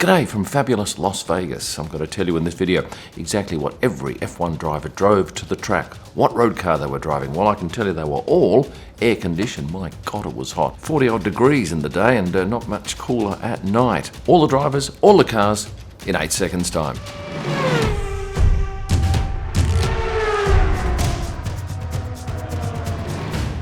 G'day from fabulous Las Vegas. I'm going to tell you in this video exactly what every F1 driver drove to the track, what road car they were driving. Well, I can tell you they were all air conditioned. My God, it was hot. 40 odd degrees in the day and not much cooler at night. All the drivers, all the cars in 8 seconds time.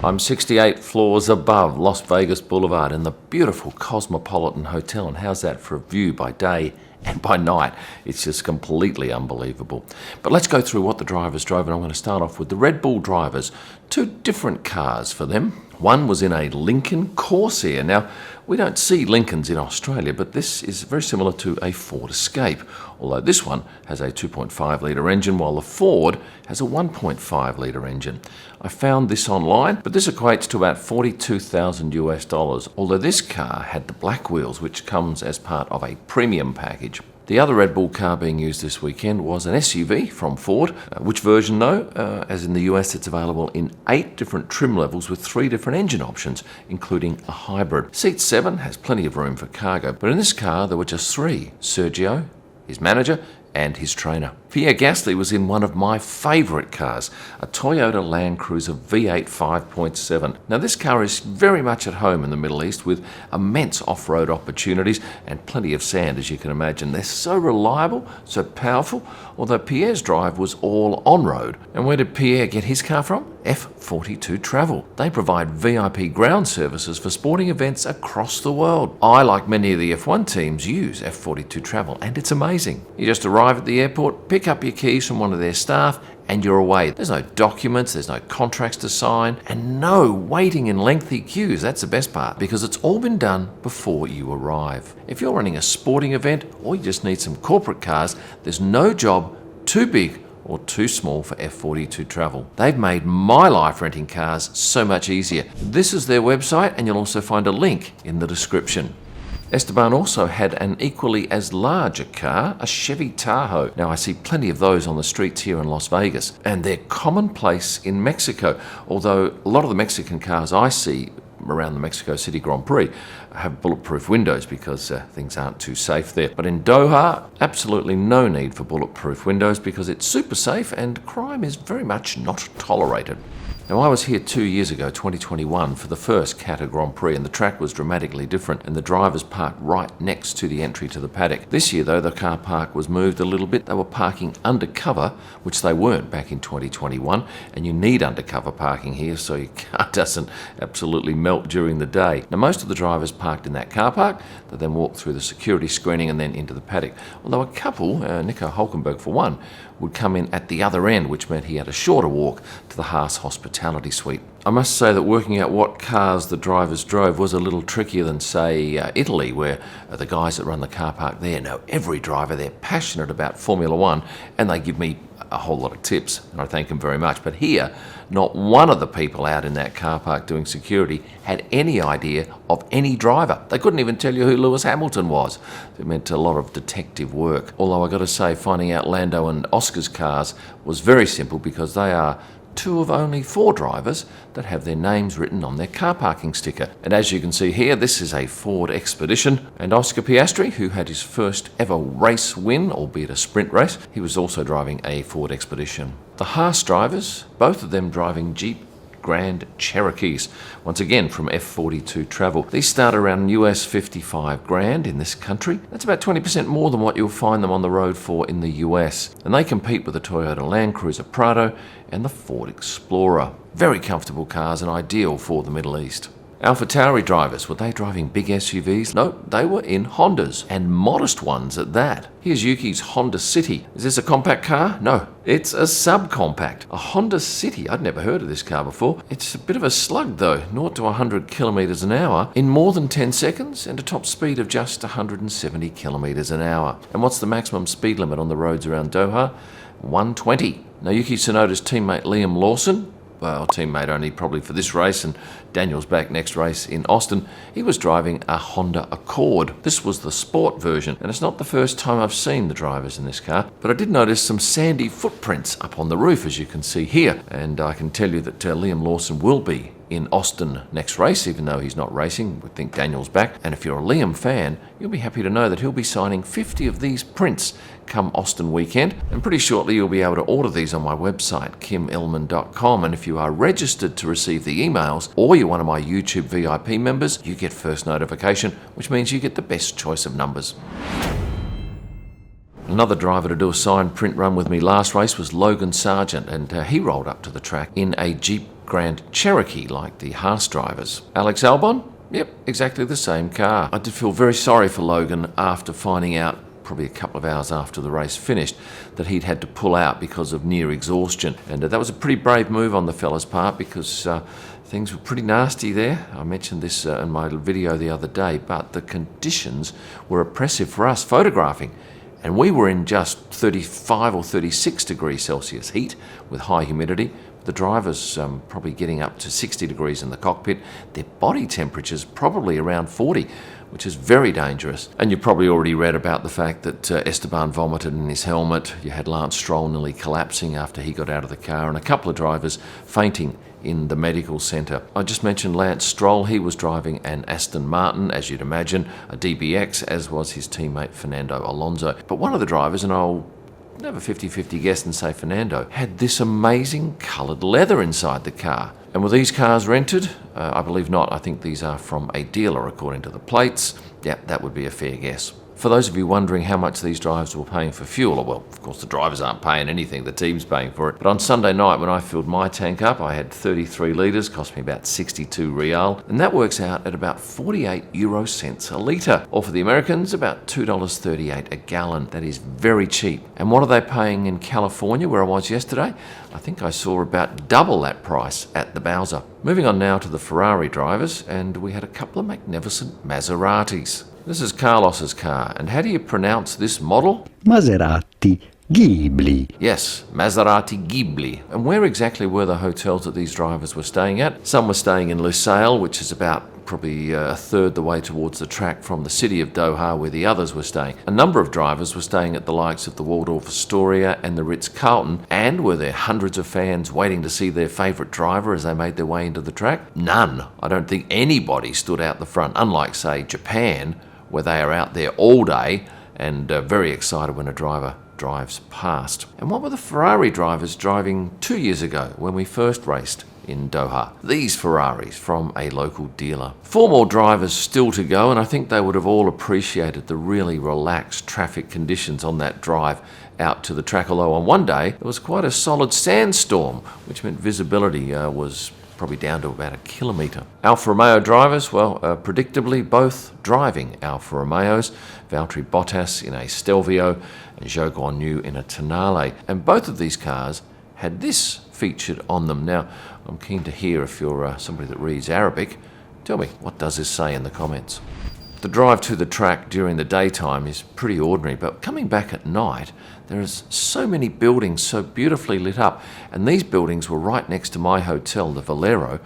I'm 68 floors above Las Vegas Boulevard in the beautiful Cosmopolitan Hotel, and how's that for a view by day and by night? It's just completely unbelievable. But let's go through what the drivers drove, and I'm going to start off with the Red Bull drivers. Two different cars for them. One was in a Lincoln CORSAIR. Now, we don't see Lincolns in Australia, but this is very similar to a Ford Escape, although this one has a 2.5 litre engine, while the Ford has a 1.5 litre engine. I found this online, but this equates to about $42,000 US, although this car had the black wheels, which comes as part of a premium package. The other Red Bull car being used this weekend was an SUV from Ford. Which version though? As in the US, it's available in 8 different trim levels with 3 different engine options, including a hybrid. Seat 7 has plenty of room for cargo, but in this car there were just 3. Sergio, his manager, and his trainer. Pierre Gasly was in one of my favourite cars, a Toyota LANDCRUISER V8 5.7. Now this car is very much at home in the Middle East with immense off-road opportunities and plenty of sand, as you can imagine. They're so reliable, so powerful, although Pierre's drive was all on-road. And where did Pierre get his car from? F42 Travel. They provide VIP ground services for sporting events across the world. I, like many of the F1 teams, use F42 Travel, and it's amazing. You just arrive at the airport, pick up your keys from one of their staff, and you're away. There's no documents, there's no contracts to sign, and no waiting in lengthy queues. That's the best part, because it's all been done before you arrive. If you're running a sporting event or you just need some corporate cars, there's no job too big or too small for F42 Travel. They've made my life renting cars so much easier. This is their website, and you'll also find a link in the description. Esteban also had an equally as large a car, a Chevy Tahoe. Now I see plenty of those on the streets here in Las Vegas, and they're commonplace in Mexico, although a lot of the Mexican cars I see around the Mexico City Grand Prix have bulletproof windows because things aren't too safe there. But in Doha, absolutely no need for bulletproof windows because it's super safe and crime is very much not tolerated. Now I was here 2 years ago, 2021, for the first Qatar Grand Prix, and the track was dramatically different and the drivers parked right next to the entry to the paddock. This year though, the car park was moved a little bit. They were parking undercover, which they weren't back in 2021, and you need undercover parking here so your car doesn't absolutely melt during the day. Now most of the drivers parked in that car park. They then walked through the security screening and then into the paddock, although a couple, Nico Hulkenberg for one, would come in at the other end, which meant he had a shorter walk to the Haas hospitality suite. I must say that working out what cars the drivers drove was a little trickier than, say, Italy, where the guys that run the car park there know every driver. They're passionate about Formula One, and they give me a whole lot of tips, and I thank them very much. But here, not one of the people out in that car park doing security had any idea of any driver. They couldn't even tell you who Lewis Hamilton was. It meant a lot of detective work. Although I got to say, finding out Lando and Oscar's cars was very simple because they are 2 of only 4 drivers that have their names written on their car parking sticker. And as you can see here, this is a Ford Expedition. And Oscar Piastri, who had his first ever race win, albeit a sprint race, he was also driving a Ford Expedition. The Haas drivers, both of them driving Jeep Grand Cherokees, once again from F42 Travel. These start around US 55 grand in this country. That's about 20% more than what you'll find them on the road for in the US. And they compete with the Toyota LANDCRUISER Prado and the Ford Explorer. Very comfortable cars and ideal for the Middle East. AlphaTauri drivers, were they driving big SUVs? No, they were in Hondas, and modest ones at that. Here's Yuki's Honda City. Is this a compact car? No, it's a subcompact. A Honda City, I'd never heard of this car before. It's a bit of a slug though, 0 to 100 kilometers an hour in more than 10 seconds and a top speed of just 170 kilometers an hour. And what's the maximum speed limit on the roads around Doha? 120. Now Yuki Tsunoda's teammate Liam Lawson, well, teammate only probably for this race, and Daniel's back next race in Austin, he was driving a Honda Accord. This was the sport version, and it's not the first time I've seen the drivers in this car, but I did notice some sandy footprints up on the roof, as you can see here, and I can tell you that Liam Lawson will be in Austin next race, even though he's not racing. We think Daniel's back. And if you're a Liam fan, you'll be happy to know that he'll be signing 50 of these prints come Austin weekend. And pretty shortly you'll be able to order these on my website, kimillman.com. And if you are registered to receive the emails, or you're one of my YouTube VIP members, you get first notification, which means you get the best choice of numbers. Another driver to do a signed print run with me last race was Logan Sargent, and he rolled up to the track in a Jeep Grand Cherokee like the Haas drivers. Alex Albon? Yep, exactly the same car. I did feel very sorry for Logan after finding out, probably a couple of hours after the race finished, that he'd had to pull out because of near exhaustion. And that was a pretty brave move on the fella's part, because things were pretty nasty there. I mentioned this in my video the other day, but the conditions were oppressive for us photographing. And we were in just 35 or 36 degrees Celsius heat with high humidity. The drivers probably getting up to 60 degrees in the cockpit. Their body temperatures probably around 40, which is very dangerous. And you probably already read about the fact that Esteban vomited in his helmet. You had Lance Stroll nearly collapsing after he got out of the car, and a couple of drivers fainting in the medical centre. I just mentioned Lance Stroll. He was driving an Aston Martin, as you'd imagine, a DBX, as was his teammate Fernando Alonso. But one of the drivers, and I'll have a 50-50 guess and say Fernando, had this amazing coloured leather inside the car. And were these cars rented? I believe not. I think these are from a dealer according to the plates. Yeah, that would be a fair guess. For those of you wondering how much these drivers were paying for fuel, well, of course the drivers aren't paying anything, the team's paying for it. But on Sunday night when I filled my tank up, I had 33 litres, cost me about 62 real, and that works out at about 48 euro cents a litre, or for the Americans, about $2.38 a gallon. That is very cheap. And what are they paying in California, where I was yesterday? I think I saw about double that price at the Bowser. Moving on now to the Ferrari drivers, and we had a couple of magnificent Maseratis. This is Carlos's car, and how do you pronounce this model? Maserati GHIBLI. Yes, Maserati GHIBLI. And where exactly were the hotels that these drivers were staying at? Some were staying in Lusail, which is about probably a third the way towards the track from the city of Doha, where the others were staying. A number of drivers were staying at the likes of the Waldorf Astoria and the Ritz-Carlton, and were there hundreds of fans waiting to see their favourite driver as they made their way into the track? None. I don't think anybody stood out the front, unlike, say, Japan, where they are out there all day and very excited when a driver drives past. And what were the Ferrari drivers driving 2 years ago when we first raced in Doha? These Ferraris from a local dealer. 4 more drivers still to go, and I think they would have all appreciated the really relaxed traffic conditions on that drive out to the track, although on one day there was quite a solid sandstorm, which meant visibility was probably down to about 1 kilometre. Alfa Romeo drivers, well, predictably both driving Alfa Romeos. Valtteri Bottas in a Stelvio and Zhou Guanyu in a Tonale. And both of these cars had this featured on them. Now, I'm keen to hear if you're somebody that reads Arabic. Tell me, what does this say in the comments? The drive to the track during the daytime is pretty ordinary, but coming back at night, there is so many buildings so beautifully lit up, and these buildings were right next to my hotel, the Valero,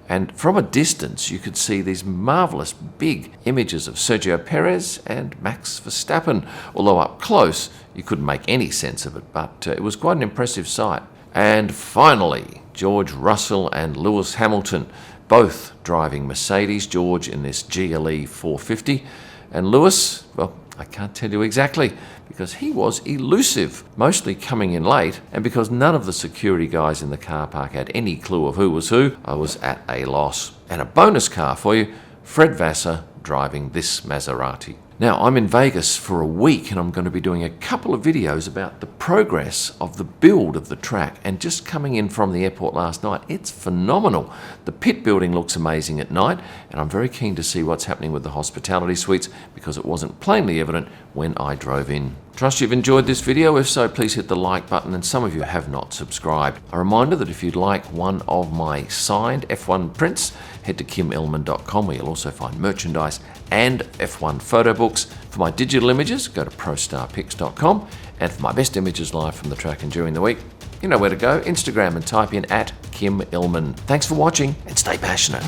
and from a distance you could see these marvellous big images of Sergio Perez and Max Verstappen, although up close you couldn't make any sense of it, but it was quite an impressive sight. And finally, George Russell and Lewis Hamilton, both driving Mercedes, George in this GLE 450, and Lewis, well, I can't tell you exactly, because he was elusive, mostly coming in late, and because none of the security guys in the car park had any clue of who was who, I was at a loss. And a bonus car for you, Fred Vassar driving this Maserati. Now, I'm in Vegas for a week, and I'm going to be doing a couple of videos about the progress of the build of the track. And just coming in from the airport last night, it's phenomenal. The pit building looks amazing at night, and I'm very keen to see what's happening with the hospitality suites, because it wasn't plainly evident when I drove in. Trust you've enjoyed this video. If so, please hit the like button, and some of you have not subscribed. A reminder that if you'd like one of my signed F1 prints, head to kimillman.com, where you'll also find merchandise and F1 photo books. For my digital images, go to prostarpics.com, and for my best images live from the track and during the week, you know where to go, Instagram, and type in @KimIllman. Thanks for watching, and stay passionate.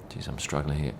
Geez, I'm struggling here.